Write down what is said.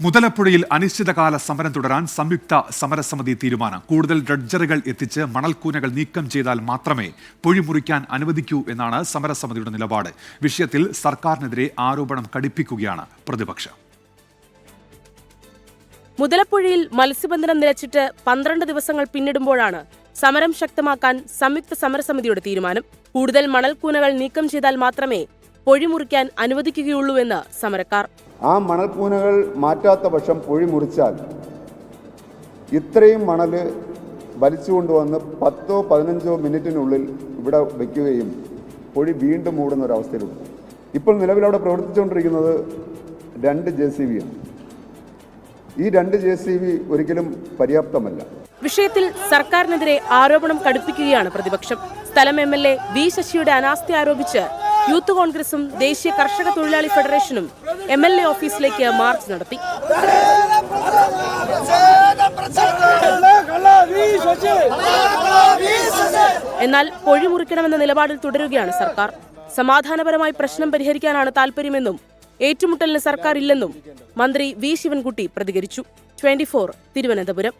മുതലപ്പുഴയിൽ അനിശ്ചിതകാല സമരം തുടരാൻ സംയുക്ത സമരസമിതി തീരുമാനം. കൂടുതൽ ഡ്രഡ്ജറുകൾ എത്തിച്ച് മണൽക്കൂനകൾ നീക്കം ചെയ്താൽ മാത്രമേ പൊഴി മുറിക്കാൻ അനുവദിക്കൂ എന്നാണ് സമരസമിതിയുടെ നിലപാട്. വിഷയത്തിൽ സർക്കാരിനെതിരെ ആരോപണം കടുപ്പിക്കുകയാണ് പ്രതിപക്ഷം. മുതലപ്പുഴയിൽ മത്സ്യബന്ധനം നിലച്ചിട്ട് 12 ദിവസങ്ങൾ പിന്നിടുമ്പോഴാണ് സമരം ശക്തമാക്കാൻ സംയുക്ത സമരസമിതിയുടെ തീരുമാനം. കൂടുതൽ മണൽക്കൂനകൾ നീക്കം ചെയ്താൽ മാത്രമേ പൊഴി മുറിക്കാൻ അനുവദിക്കുകയുള്ളൂവെന്ന് സമരക്കാർ. ആ മണൽക്കൂനകൾ മാറ്റാത്ത പക്ഷം പൊഴി മുറിച്ചാൽ ഇത്രയും മണൽ വലിച്ചുകൊണ്ടുവന്ന് 10-15 മിനിറ്റിനുള്ളിൽ ഇവിടെ വയ്ക്കുകയും പൊഴി വീണ്ടും മൂടുന്ന ഒരവസ്ഥയിലുണ്ട്. ഇപ്പോൾ നിലവിൽ അവിടെ പ്രവർത്തിച്ചുകൊണ്ടിരിക്കുന്നത് 2 JCB ആണ്. ഈ 2 JCB ഒരിക്കലും പര്യാപ്തമല്ല. വിഷയത്തിൽ സർക്കാരിനെതിരെ ആരോപണം കടുപ്പിക്കുകയാണ് പ്രതിപക്ഷം. സ്ഥലം MLA വി ശശിയുടെ അനാസ്ഥ ആരോപിച്ച് യൂത്ത് കോൺഗ്രസും ദേശീയ കർഷക തൊഴിലാളി ഫെഡറേഷനും MLA ഓഫീസിലേക്ക് മാർച്ച് നടത്തി. എന്നാൽ പൊഴി മുറിക്കണമെന്ന നിലപാടിൽ തുടരുകയാണ് സർക്കാർ. സമാധാനപരമായി പ്രശ്നം പരിഹരിക്കാനാണ് താൽപര്യമെന്നും ഏറ്റുമുട്ടലിന് സർക്കാർ ഇല്ലെന്നും മന്ത്രി വി ശിവൻകുട്ടി പ്രതികരിച്ചു. 24 തിരുവനന്തപുരം.